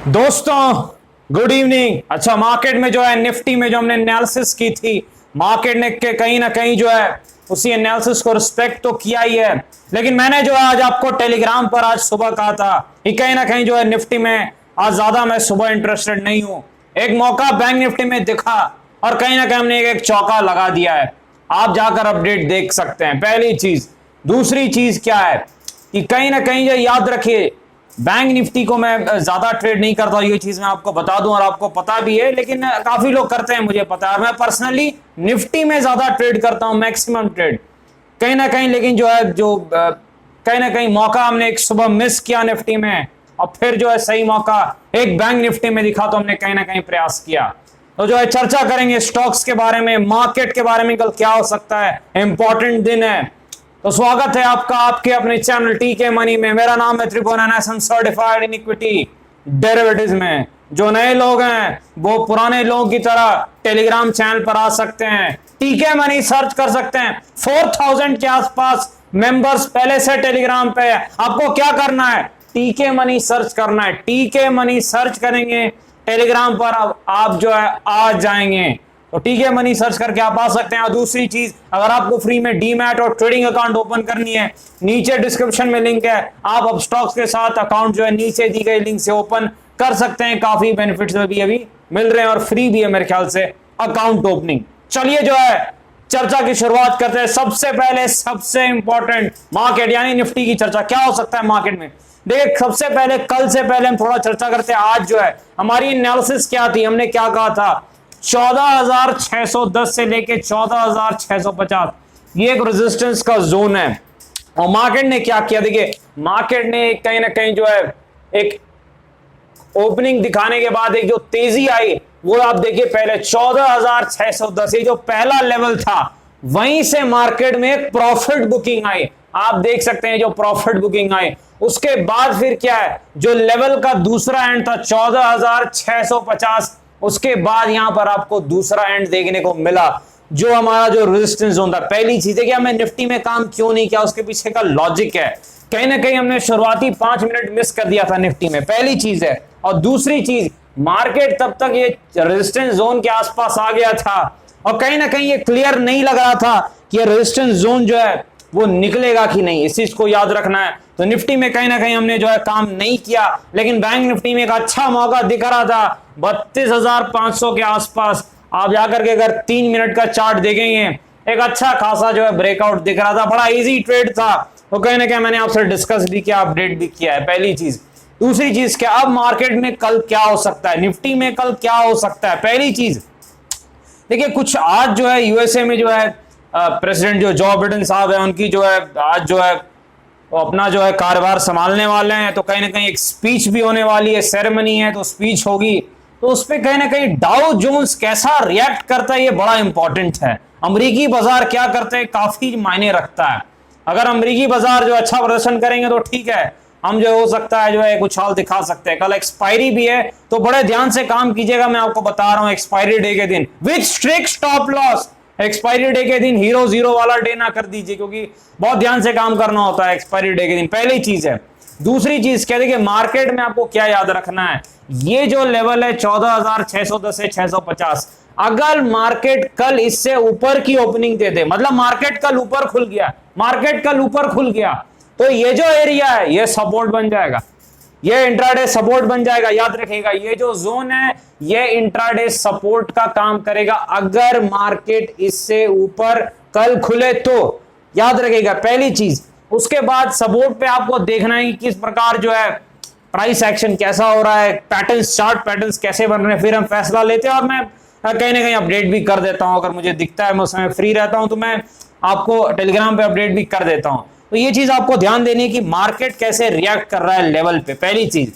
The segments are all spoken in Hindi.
दोस्तों गुड इवनिंग। अच्छा, मार्केट में जो है निफ्टी में जो हमने एनालिसिस की थी, मार्केट ने के कहीं ना कहीं जो है उसी एनालिसिस को रिस्पेक्ट तो किया ही है, लेकिन मैंने जो है आज आपको टेलीग्राम पर आज सुबह कहा था कि कहीं ना कहीं जो है निफ्टी में आज ज्यादा मैं सुबह इंटरेस्टेड नहीं हूं। एक मौका बैंक निफ्टी में दिखा और कहीं ना कहीं हमने एक चौका लगा दिया है। आप जाकर अपडेट देख सकते हैं, पहली चीज। दूसरी चीज क्या है कि कहीं ना कहीं जो याद रखिए, बैंक निफ्टी को मैं ज्यादा ट्रेड नहीं करता हूं, ये चीज मैं आपको बता दूं और आपको पता भी है, लेकिन काफी लोग करते हैं, मुझे पता है। मैं पर्सनली निफ्टी में ज्यादा ट्रेड करता हूं, मैक्सिमम ट्रेड कहीं ना कहीं। लेकिन जो है कहीं ना कहीं मौका हमने एक सुबह मिस किया निफ्टी में, और फिर जो है सही मौका एक बैंक निफ्टी में दिखा तो हमने कहीं ना कहीं प्रयास किया। तो जो है चर्चा करेंगे स्टॉक्स के बारे में, मार्केट के बारे में, कल क्या हो सकता है, इंपॉर्टेंट दिन है। तो स्वागत है आपका आपके अपने चैनल टीके मनी में। मेरा नाम है त्रिभुवन, सर्टिफाइड इन इक्विटी डेरिवेटिव्स में। जो नए लोग हैं वो पुराने लोगों की तरह टेलीग्राम चैनल पर आ सकते हैं, टीके मनी सर्च कर सकते हैं। 4000 के आसपास मेंबर्स पहले से टेलीग्राम पे है। आपको क्या करना है, टीके मनी सर्च करना है। टीके मनी सर्च करेंगे टेलीग्राम पर, अब आप जो है आ जाएंगे। तो टीके मनी सर्च करके आप आ सकते हैं। और दूसरी चीज, अगर आपको फ्री में डीमैट और ट्रेडिंग अकाउंट ओपन करनी है, नीचे डिस्क्रिप्शन में लिंक है, आप अब स्टॉक्स के साथ अकाउंट जो है नीचे दी गई लिंक से ओपन कर सकते हैं। काफी बेनिफिट्स अभी मिल रहे हैं और फ्री भी है मेरे ख्याल से अकाउंट ओपनिंग। चलिए जो है चर्चा की शुरुआत करते हैं। सबसे पहले सबसे इंपॉर्टेंट मार्केट यानी निफ्टी की चर्चा, क्या हो सकता है मार्केट में। देखिए, सबसे पहले कल से पहले हम थोड़ा चर्चा करते हैं। आज जो है हमारी एनालिसिस क्या थी, हमने क्या कहा था, 14,610 से लेके 14,650 ये एक रेजिस्टेंस का जोन है। और मार्केट ने क्या किया, देखिए मार्केट ने कहीं ना कहीं जो है एक ओपनिंग दिखाने के बाद एक जो तेजी आई वो आप देखिए, पहले 14,610 ये जो पहला लेवल था, वहीं से मार्केट में एक प्रॉफिट बुकिंग आई। आप देख सकते हैं जो प्रॉफिट बुकिंग आई, उसके बाद फिर क्या है, जो लेवल का दूसरा एंड था 14,650, उसके बाद यहां पर आपको दूसरा एंड देखने को मिला, जो हमारा जो रेजिस्टेंस जोन था। पहली चीज है कि हमें निफ्टी में काम क्यों नहीं किया, उसके पीछे का लॉजिक है। कहीं ना कहीं हमने शुरुआती 5 मिनट मिस कर दिया था निफ्टी में, पहली चीज है। और दूसरी चीज, मार्केट तब तक ये रेजिस्टेंस जोन के आसपास आ गया था और कहीं ना कहीं ये क्लियर नहीं लग रहा था कि ये रेजिस्टेंस जोन जो है वो निकलेगा कि नहीं, इस चीज को याद रखना है। तो निफ्टी में कहीं ना कहीं हमने जो है काम नहीं किया, लेकिन बैंक निफ्टी में एक अच्छा मौका दिख रहा था 32,500 के आसपास। आप जाकर के अगर 3 मिनट का चार्ट देखेंगे, एक अच्छा खासा जो है ब्रेकआउट दिख रहा था, बड़ा इजी ट्रेड था। तो कहीं ना कहीं मैंने आपसे डिस्कस भी किया, अपडेट भी किया है, पहली चीज। दूसरी चीज क्या, अब मार्केट में कल क्या हो सकता है, निफ्टी में कल क्या हो सकता है। पहली चीज देखिए, कुछ आज जो है यूएसए में जो है प्रेसिडेंट जो जो बिडेन साहब है, उनकी जो है आज जो है वो अपना जो है कार्यभार संभालने वाले हैं। तो कहीं ना कहीं एक स्पीच भी होने वाली है, सेरेमनी है, तो स्पीच होगी। तो उस पर कहीं ना कहीं डाउ जोन्स कैसा रिएक्ट करता है ये बड़ा इंपॉर्टेंट है। अमेरिकी बाजार क्या करते हैं काफी मायने रखता है। अगर अमेरिकी बाजार जो अच्छा प्रदर्शन करेंगे तो ठीक है, हम जो हो सकता है जो है कुछ हाल दिखा सकते हैं। कल एक्सपायरी भी है, तो बड़े ध्यान से काम कीजिएगा। मैं आपको बता रहा हूं एक्सपायरी डे के दिन with strict stop loss, expiry day के दिन हीरो जीरो वाला डे ना कर दीजिए, क्योंकि बहुत ध्यान से काम करना होता है एक्सपायरी डे के दिन, पहली चीज है। दूसरी चीज क्या, देखिए मार्केट में आपको क्या याद रखना है, ये जो लेवल है 14,610 से 650, अगर मार्केट कल इससे ऊपर की ओपनिंग दे दे, मतलब मार्केट कल ऊपर खुल गया, मार्केट कल ऊपर खुल गया, तो ये जो एरिया है ये सपोर्ट बन जाएगा, ये इंट्राडे सपोर्ट बन जाएगा। याद रखिएगा ये जो जोन है ये इंट्राडे सपोर्ट का काम करेगा अगर मार्केट इससे ऊपर कल खुले तो, याद रखिएगा पहली चीज। उसके बाद सपोर्ट पे आपको देखना है कि किस प्रकार जो है प्राइस एक्शन कैसा हो रहा है, पैटर्न्स, चार्ट पैटर्न्स कैसे बन रहे हैं, फिर हम फैसला लेते हैं। और मैं कहीं ना कहीं अपडेट भी कर देता हूं, अगर मुझे दिखता है, मैं उस समय फ्री रहता हूं तो मैं आपको टेलीग्राम पे अपडेट भी कर देता हूं। तो ये चीज आपको ध्यान देनी है कि मार्केट कैसे रिएक्ट कर रहा है लेवल पे, पहली चीज।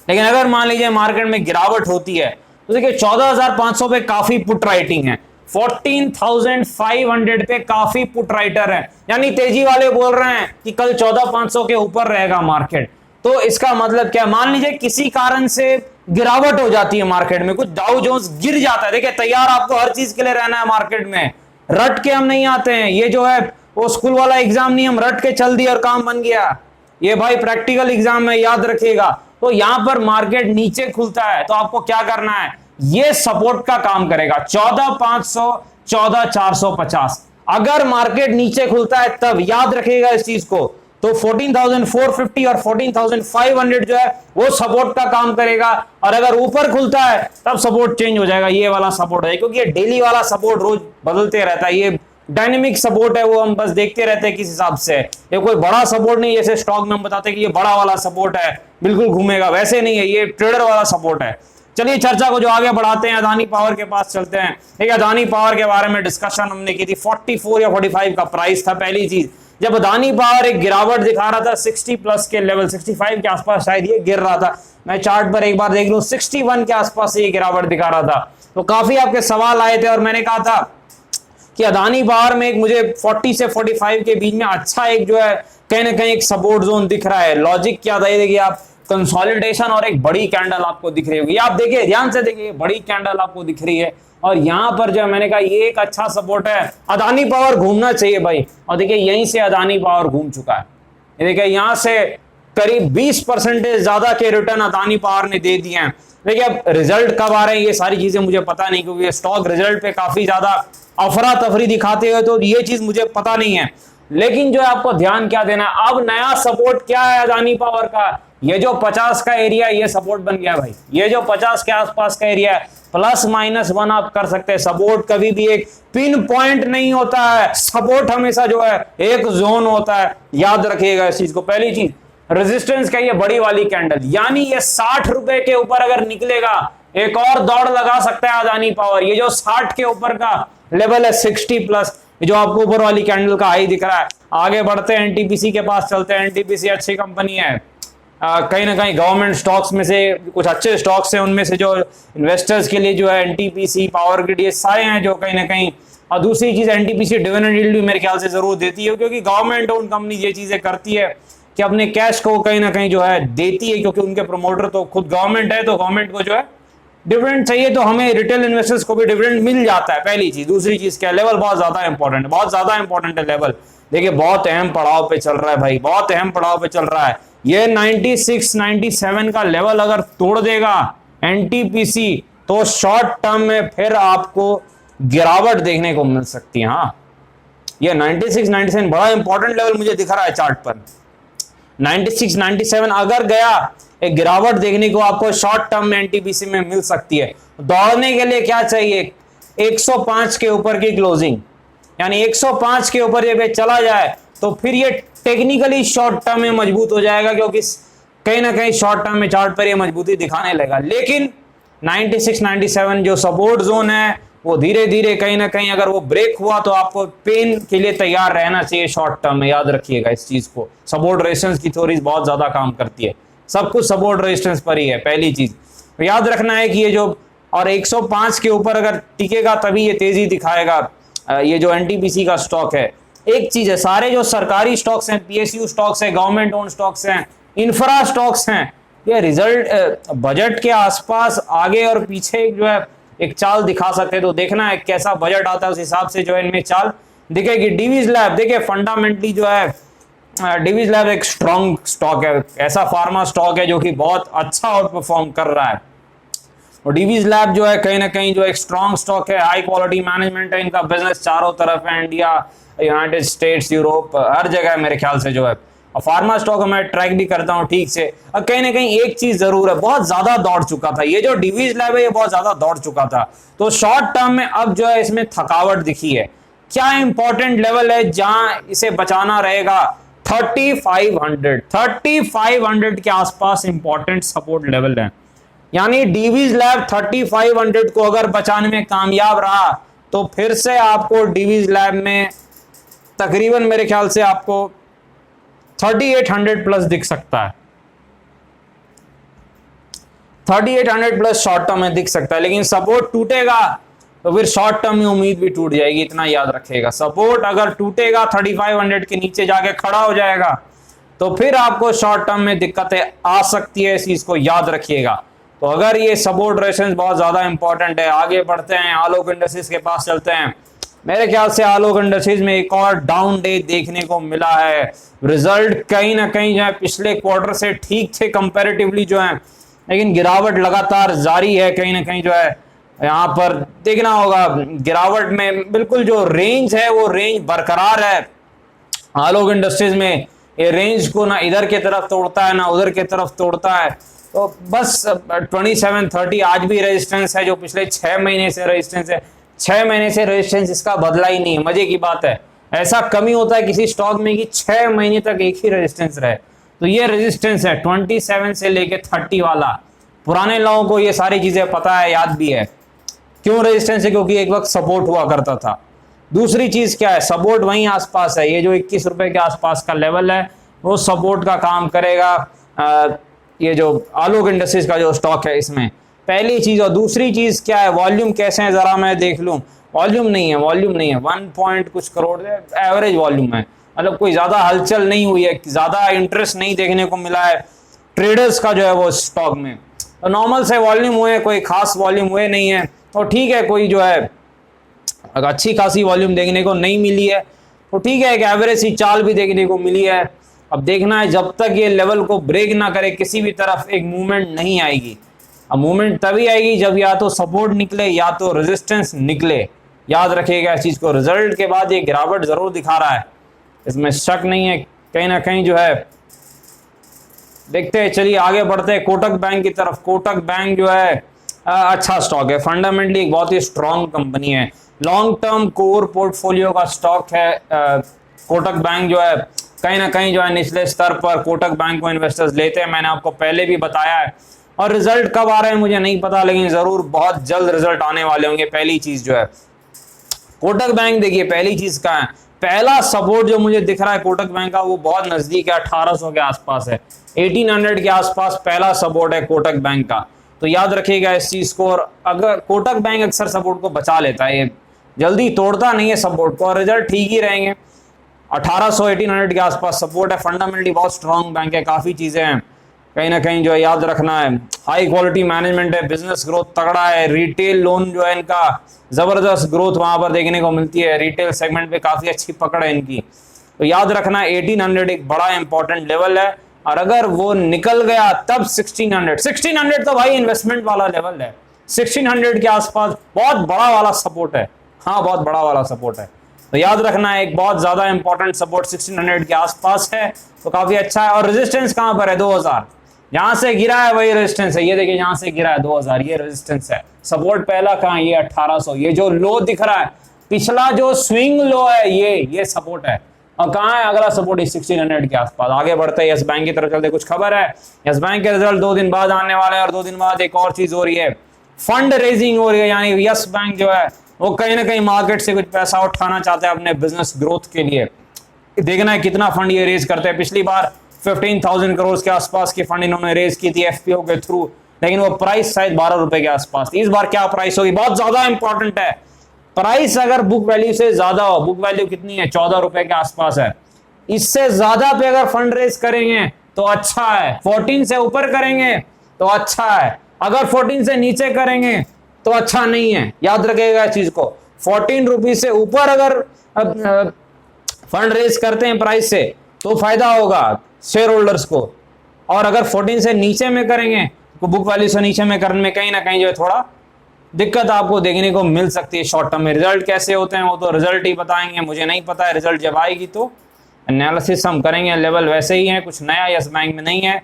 लेकिन अगर मान लीजिए मार्केट में गिरावट होती है तो देखिए 14,500 पे काफी पुट राइटिंग है, 14,500 पे काफी पुट राइटर है, यानी तेजी वाले बोल रहे हैं कि कल 14,500 के ऊपर रहेगा मार्केट। तो इसका मतलब क्या, मान लीजिए किसी कारण से गिरावट हो जाती है मार्केट में, कुछ डाउ जोन्स गिर जाता है, देखिए तैयार आपको हर चीज के लिए रहना है मार्केट में, रट के हम नहीं आते हैं। ये जो है वो स्कूल वाला एग्जाम नहीं, हम रट के चल दिया और काम बन गया, ये भाई प्रैक्टिकल एग्जाम है, याद रखिएगा। तो यहां पर मार्केट नीचे खुलता है तो आपको क्या करना है, ये सपोर्ट का काम करेगा 14,500, 14,450। अगर मार्केट नीचे खुलता है तब याद रखिएगा इस चीज को, तो 14,450 और 14,500 जो है वो सपोर्ट का काम करेगा, और अगर ऊपर खुलता है तब सपोर्ट चेंज हो जाएगा, ये वाला सपोर्ट है, क्योंकि ये डेली वाला सपोर्ट रोज बदलते रहता है, ये डायनेमिक सपोर्ट है, वो हम बस देखते रहते हैं किस हिसाब से। ये कोई बड़ा सपोर्ट नहीं, जैसे स्टॉक में हम बताते हैं कि ये बड़ा वाला सपोर्ट है, बिल्कुल घूमेगा, वैसे नहीं है, ये ट्रेडर वाला सपोर्ट है। चलिए चर्चा को जो आगे बढ़ाते हैं, अदानी पावर के पास चलते हैं। ठीक है, अदानी पावर के बारे में डिस्कशन हमने की थी, 44 या 45 का प्राइस था। पहली चीज, जब अदानी पावर एक गिरावट दिखा रहा था 60 प्लस के लेवल, 65 के आसपास शायद ये गिर रहा था, मैं चार्ट पर एक बार देख लूं, 61 के आसपास ये गिरावट दिखा रहा था, तो काफी आपके सवाल आए थे और मैंने कहा था कि अदानी पावर में एक मुझे 40 से 45 के बीच में अच्छा एक जो है कहीं ना कहीं एक सपोर्ट जोन दिख रहा है। लॉजिक क्या था, ये देखिए आप, कंसोलिडेशन और एक बड़ी कैंडल आपको दिख रही होगी, आप देखिए ध्यान से देखिए, बड़ी कैंडल आपको दिख रही है, और यहां पर जो मैंने कहा ये एक अच्छा सपोर्ट है, अदानी पावर घूमना चाहिए भाई। और देखिए यहीं से अदानी पावर घूम चुका है, ये देखिए यहां से करीब 20% ज्यादा के रिटर्न अदानी पावर ने दे दिए हैं। देखिए अब रिजल्ट कब आ रहे हैं ये सारी चीजें मुझे पता नहीं, क्योंकि स्टॉक रिजल्ट पे काफी ज्यादा अफरा तफरी दिखाते हुए, तो ये चीज मुझे पता नहीं है, लेकिन जो है आपको ध्यान क्या देना है, अब नया सपोर्ट क्या है अदानी पावर का, ये जो 50 का एरिया ये सपोर्ट बन गया भाई, ये जो 50 के आसपास का एरिया है, +-1 आप कर सकते हैं। सपोर्ट कभी भी एक पिन पॉइंट नहीं होता है, सपोर्ट हमेशा जो है एक जोन होता है, याद रखिएगा इस चीज को। पहली चीज, रेजिस्टेंस का ये बड़ी वाली कैंडल, यानी ये 60 रुपए के ऊपर अगर निकलेगा एक और दौड़ लगा सकता है अदानी पावर। ये जो 60 के ऊपर का लेवल है 60 प्लस, जो आपको ऊपर वाली कैंडल का हाई दिख रहा है। आगे बढ़ते हैं, एनटीपीसी के पास चलते हैं। एनटीपीसी अच्छी कंपनी है, कहीं ना कहीं गवर्नमेंट स्टॉक्स में से कुछ अच्छे स्टॉक्स हैं, उनमें से जो इन्वेस्टर्स के लिए जो है एनटीपीसी, पावर ग्रिड, ये सारे हैं जो कहीं ना कहीं। और दूसरी चीज, एनटीपीसी डिविडेंड यील्ड भी मेरे ख्याल से जरूर देती है, क्योंकि गवर्नमेंट ओन कंपनी ये चीजें करती है कि अपने कैश को कहीं ना कहीं जो है देती है, क्योंकि उनके प्रमोटर तो खुद गवर्नमेंट है, तो गवर्नमेंट को जो है डिविडेंड चाहिए, तो हमें रिटेल इन्वेस्टर्स को भी डिविडेंड मिल जाता है, पहली चीज। दूसरी चीज क्या, लेवल बहुत ज्यादा इंपॉर्टेंट है, बहुत ज्यादा इंपॉर्टेंट है लेवल। देखिए बहुत अहम पड़ाव पे चल रहा है भाई, बहुत अहम पड़ाव पे चल रहा है। ये 96, 97 का लेवल अगर तोड़ देगा एनटीपीसी, तो शॉर्ट टर्म में फिर आपको गिरावट देखने को मिल सकती है। हाँ, ये 96, 97 बड़ा इंपॉर्टेंट लेवल मुझे दिख रहा है चार्ट पर। 96, 97 अगर गया, एक गिरावट देखने को आपको शॉर्ट टर्म में एनटीपीसी में मिल सकती है। दौड़ने के लिए क्या चाहिए, 105 के ऊपर की क्लोजिंग, यानी 105 के ऊपर जब चला जाए तो फिर ये टेक्निकली शॉर्ट टर्म में मजबूत हो जाएगा, क्योंकि कहीं ना कहीं शॉर्ट टर्म में चार्ट पर ये मजबूती दिखाने लगेगा। लेकिन 96, 97 जो सपोर्ट जोन है, वो धीरे धीरे कहीं ना कहीं अगर वो ब्रेक हुआ तो आपको पेन के लिए तैयार रहना चाहिए शॉर्ट टर्म में, याद रखिएगा इस चीज को। सपोर्ट रेजिस्टेंस की थ्योरीज बहुत ज्यादा काम करती है, सब कुछ सपोर्ट रेजिस्टेंस पर ही है, पहली चीज तो याद रखना है कि ये जो, और 105 के ऊपर अगर टिकेगा तभी ये तेजी दिखाएगा ये जो एनटीपीसी का स्टॉक है। एक चीज है, सारे जो सरकारी स्टॉक्स हैं, पीएसयू स्टॉक्स हैं, गवर्नमेंट ओन स्टॉक्स हैं, इंफ्रा स्टॉक्स हैं, ये रिजल्ट बजट के आसपास आगे और पीछे जो है एक चाल दिखा सकते हैं। तो देखना है कैसा बजट आता है, उस हिसाब से जो है इनमें चाल दिखेगी। डिवीज लैब देखिए, फंडामेंटली जो है डिवीज लैब एक स्ट्रॉन्ग स्टॉक है, ऐसा फार्मा स्टॉक है जो कि बहुत अच्छा आउट परफॉर्म कर रहा है। और डिवीज लैब जो है कहीं ना कहीं जो एक स्ट्रॉन्ग स्टॉक है, हाई क्वालिटी मैनेजमेंट है, इनका बिजनेस चारों तरफ है, इंडिया, यूनाइटेड स्टेट्स, यूरोप, हर जगह मेरे ख्याल से जो है। और फार्मा स्टॉक मैं ट्रैक भी करता हूं ठीक से। और कहीं ना कहीं एक चीज जरूर है, बहुत ज्यादा दौड़ चुका था ये जो डिवीज लैब है, ये बहुत ज्यादा दौड़ चुका था, तो शॉर्ट टर्म में अब जो है इसमें थकावट दिखी है। क्या इंपॉर्टेंट लेवल है जहां इसे बचाना रहेगा, 3500 के आसपास इंपॉर्टेंट सपोर्ट लेवल है। यानी डिवीज लैब 3500 को अगर बचाने में कामयाब रहा तो फिर से आपको डिवीज लैब में तकरीबन मेरे ख्याल से आपको 3800 प्लस दिख सकता है, 3800 प्लस शॉर्ट टर्म में दिख सकता है। लेकिन सपोर्ट टूटेगा तो फिर शॉर्ट टर्म में उम्मीद भी टूट जाएगी, इतना याद रखिएगा। सपोर्ट अगर टूटेगा, 3500 के नीचे जाके खड़ा हो जाएगा, तो फिर आपको शॉर्ट टर्म में दिक्कतें आ सकती है, इस चीज को याद रखिएगा। तो अगर ये सपोर्ट रेजिस्टेंस बहुत ज्यादा इंपॉर्टेंट है। आगे बढ़ते हैं, आलोक इंडस्ट्रीज के पास चलते हैं। मेरे ख्याल से आलोक इंडस्ट्रीज में एक और डाउन डे देखने को मिला है। रिजल्ट कहीं ना कहीं जो है पिछले क्वार्टर से ठीक थे कंपैरेटिवली जो है, लेकिन गिरावट लगातार जारी है। कहीं ना कहीं जो है यहाँ पर देखना होगा, गिरावट में बिल्कुल जो रेंज है वो रेंज बरकरार है आलोक इंडस्ट्रीज में। ये रेंज को ना इधर की तरफ तोड़ता है ना उधर की तरफ तोड़ता है, तो बस 2730 आज भी रेजिस्टेंस है, जो पिछले 6 महीने से रेजिस्टेंस है। 6 महीने से रेजिस्टेंस इसका बदला ही नहीं है। मजे की बात है, ऐसा कमी होता है किसी स्टॉक में कि 6 महीने तक एक ही रेजिस्टेंस रहे। तो ये रेजिस्टेंस है 27 से लेके 30 वाला। पुराने लोगों को ये सारी चीजें पता है, याद भी है क्यों रेजिस्टेंस है, क्योंकि एक वक्त सपोर्ट हुआ करता था। दूसरी चीज क्या है, सपोर्ट वहीं आसपास है। ये जो 21 रुपए के आसपास का लेवल है वो सपोर्ट का काम करेगा। ये जो आलोक इंडस्ट्रीज का जो स्टॉक है इसमें पहली चीज। और दूसरी चीज क्या है, वॉल्यूम कैसे है जरा मैं देख लूं। वॉल्यूम नहीं है 1 पॉइंट कुछ करोड़ एवरेज वॉल्यूम है, मतलब कोई ज्यादा हलचल नहीं हुई है, ज्यादा इंटरेस्ट नहीं देखने को मिला है ट्रेडर्स का जो है वो स्टॉक में। तो नॉर्मल से वॉल्यूम हुए, कोई खास वॉल्यूम हुए नहीं है, तो ठीक है। कोई जो है अगर अच्छी खासी वॉल्यूम देखने को नहीं मिली है तो ठीक है, एक एवरेज सी चाल भी देखने को मिली है। अब देखना है जब तक ये लेवल को ब्रेक ना करे किसी भी तरफ एक मूवमेंट नहीं आएगी। अब मूवमेंट तभी आएगी जब या तो सपोर्ट निकले या तो रेजिस्टेंस निकले। याद रखिएगा इस चीज को। रिजल्ट के बाद ये गिरावट जरूर दिखा रहा है, इसमें शक नहीं है। कहीं ना कहीं जो है देखते हैं, चलिए आगे बढ़ते हैं कोटक बैंक की तरफ। कोटक बैंक जो है अच्छा स्टॉक है, फंडामेंटली एक बहुत ही स्ट्रॉन्ग कंपनी है, लॉन्ग टर्म कोर पोर्टफोलियो का स्टॉक है। कोटक बैंक जो है कहीं ना कहीं जो है निचले स्तर पर कोटक बैंक को इन्वेस्टर्स लेते हैं, मैंने आपको पहले भी बताया है। और रिजल्ट कब आ रहे हैं मुझे नहीं पता, लेकिन जरूर बहुत जल्द रिजल्ट आने वाले होंगे। पहली चीज जो है कोटक बैंक, देखिए पहली चीज का है, पहला सपोर्ट जो मुझे दिख रहा है कोटक बैंक का वो बहुत नजदीक है, 1800 के आसपास है, 1800 के आसपास पहला सपोर्ट है कोटक बैंक का। तो याद रखिएगा इस चीज को। और अगर कोटक बैंक अक्सर सपोर्ट को बचा लेता है, ये जल्दी तोड़ता नहीं है सपोर्ट को, और रिजल्ट ठीक ही रहेंगे। 1800 1800 के आसपास सपोर्ट है, फंडामेंटली बहुत स्ट्रॉन्ग बैंक है, काफी चीजें हैं कहीं ना कहीं जो है याद रखना है। हाई क्वालिटी मैनेजमेंट है, बिजनेस ग्रोथ तगड़ा है, रिटेल लोन जो है इनका जबरदस्त ग्रोथ वहां पर देखने को मिलती है, रिटेल सेगमेंट पे काफी अच्छी पकड़ है इनकी। तो याद रखना है 1800 एक बड़ा इंपॉर्टेंट लेवल है, और अगर वो निकल गया तब 1600 तो भाई इन्वेस्टमेंट वाला लेवल है। 1600 के आसपास बहुत बड़ा वाला सपोर्ट है, हाँ बहुत बड़ा वाला सपोर्ट है। तो याद रखना है एक बहुत ज्यादा इंपॉर्टेंट सपोर्ट 1600 के आसपास है, तो काफी अच्छा है। और रेजिस्टेंस कहां पर है, 2000, यहां से गिरा है वही रेजिस्टेंस है। ये देखिए यहां से गिरा है 2000, ये रेजिस्टेंस है। सपोर्ट पहला कहां, ये 1800, ये जो लो दिख रहा है पिछला जो स्विंग लो है ये सपोर्ट है। और कहां है अगला सपोर्ट, 1600 के आसपास। आगे बढ़ते हैं यस बैंक की तरफ चलते। कुछ खबर है, यस बैंक के रिजल्ट 2 दिन बाद आने वाले हैं, और 2 दिन बाद एक और चीज हो रही है, फंड रेजिंग हो रही है। यानी यस बैंक जो है वो कहीं ना कहीं मार्केट से कुछ पैसा उठाना चाहते हैं अपने बिजनेस ग्रोथ के लिए। देखना है कितना फंड ये रेज करते हैं। पिछली बार 15,000 करोड़ के आसपास की फंड इन्होंने रेज की थी एफपीओ के थ्रू, लेकिन वो प्राइस शायद 12 रुपए के आसपास थी। इस बार क्या प्राइस होगी, बहुत ज्यादा इंपॉर्टेंट है। प्राइस अगर बुक वैल्यू से ज्यादा हो, बुक वैल्यू कितनी है, 14 रुपए के आसपास है, इससे ज्यादा पे अगर फंड रेज करेंगे तो अच्छा है। 14 से ऊपर करेंगे तो अच्छा है, अगर 14 से नीचे करेंगे तो अच्छा नहीं है। याद रखिएगा इस चीज को। 14 रुपीज से ऊपर अगर फंड रेज करते हैं प्राइस से तो फायदा होगा शेयर होल्डर्स को, और अगर 14 से नीचे में करेंगे तो बुक वैल्यू से नीचे में करने में कहीं ना कहीं जो है थोड़ा दिक्कत आपको देखने को मिल सकती है शॉर्ट टर्म में। रिजल्ट कैसे होते हैं वो तो रिजल्ट ही बताएंगे, मुझे नहीं पता है। रिजल्ट जब आएगी तो एनालिसिस हम करेंगे। लेवल वैसे ही है, कुछ नया यस बैंक में नहीं है।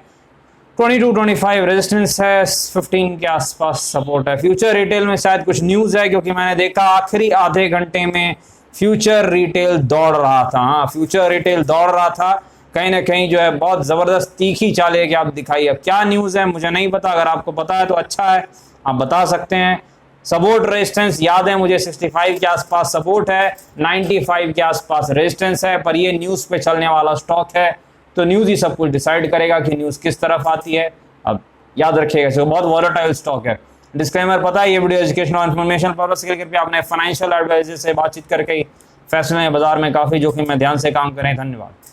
22-25 रेजिस्टेंस है, 15 के आसपास सपोर्ट है। फ्यूचर रिटेल में शायद कुछ न्यूज है, क्योंकि मैंने देखा आखिरी आधे घंटे में फ्यूचर रिटेल दौड़ रहा था। हाँ फ्यूचर रिटेल दौड़ रहा था, कहीं ना कहीं जो है बहुत जबरदस्त तीखी चाल है कि आप दिखाइए। अब क्या न्यूज है मुझे नहीं पता, अगर आपको पता है तो अच्छा है, आप बता सकते हैं। सपोर्ट रेजिस्टेंस याद है मुझे, 65 के आसपास सपोर्ट है, 95 के आसपास रेजिस्टेंस है। पर ये न्यूज पे चलने वाला स्टॉक है, तो न्यूज ही सब कुछ डिसाइड करेगा कि न्यूज किस तरफ आती है। अब याद रखिएगा इसको, बहुत वॉलेटाइल स्टॉक है। डिस्क्लेमर पता है, ये वीडियो एजुकेशन और इन्फॉर्मेशन पर्पस के लिए कृपया अपने फाइनेंशियल एडवाइजर से बातचीत करके फैसले बाजार में काफी जोखिम में ध्यान से काम करें। धन्यवाद।